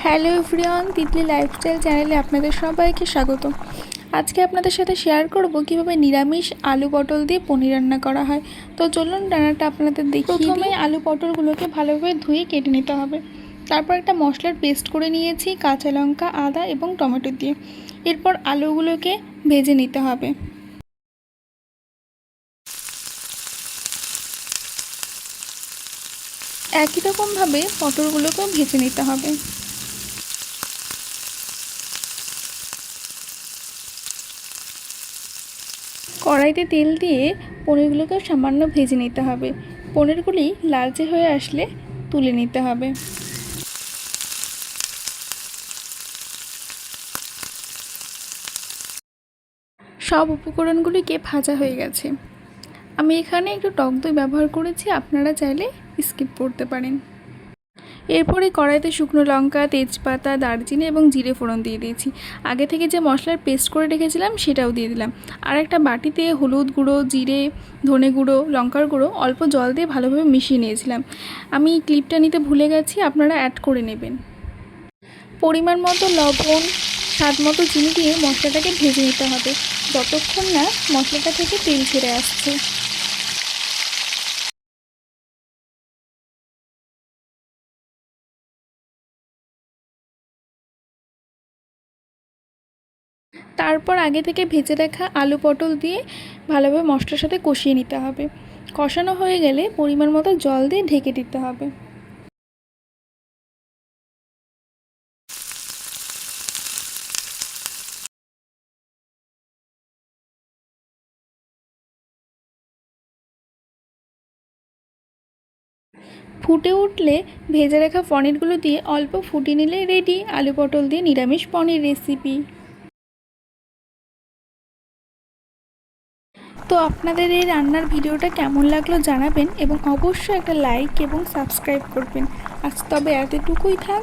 Hello everyone, Titli lifestyle চ্যানেলে আপনাদের সবাইকে স্বাগত। আজকে আপনাদের সাথে শেয়ার করব কিভাবে নিরামিষ আলু পটল দিয়ে পনির রান্না করা হয়। তো চলুন রান্নাটা আপনাদের দেখি। প্রথমে আলু পটলগুলোকে ভালোভাবে ধুয়ে কেটে নিতে হবে। তারপর একটা মশলার পেস্ট করে নিয়েছি কাঁচা লঙ্কা, আদা এবং টমেটো দিয়ে। এরপর আলুগুলোকে ভেজে নিতে হবে। একই রকমভাবে পটলগুলোকেও ভেজে নিতে হবে। কড়াইতে তেল দিয়ে পনিরগুলোকেও সামান্য ভেজে নিতে হবে। পনিরগুলি লালচে হয়ে আসলে তুলে নিতে হবে। সব উপকরণগুলিকে ভাজা হয়ে গেছে। আমি এখানে একটু টক দই ব্যবহার করেছি, আপনারা চাইলে স্কিপ করতে পারেন। এরপরে কড়াইতে শুকনো লঙ্কা, তেজপাতা, দারচিনি এবং জিরে ফোড়ন দিয়ে দিয়েছি। আগে থেকে যে মশলার পেস্ট করে রেখেছিলাম সেটাও দিয়ে দিলাম। আর একটা বাটিতে হলুদ গুঁড়ো, জিরে, ধনে গুঁড়ো, লঙ্কার গুঁড়ো অল্প জল দিয়ে ভালোভাবে মিশিয়ে নিয়েছিলাম। আমি ক্লিপটা নিতে ভুলে গেছি, আপনারা অ্যাড করে নেবেন। পরিমাণ মতো লবণ, স্বাদ মতো চিনি দিয়ে মশলাটাকে ভেজে নিতে হবে যতক্ষণ না মশলাটা থেকে তেল ছেড়ে আসছে। তারপর আগে থেকে ভেজে রাখা আলু পটল দিয়ে ভালোভাবে মশলার সাথে কষিয়ে নিতে হবে। কষানো হয়ে গেলে পরিমাণ মতো জল দিয়ে ঢেকে দিতে হবে। ফুটে উঠলে ভেজে রাখা পনিরগুলো দিয়ে অল্প ফুটিয়ে নিলে রেডি আলু পটল দিয়ে নিরামিষ পনির রেসিপি। তো আপনাদের এই রান্নার ভিডিওটা কেমন লাগলো জানাবেন এবং অবশ্যই একটা লাইক এবং সাবস্ক্রাইব করবেন। আজ তবে এতটুকুই থাক।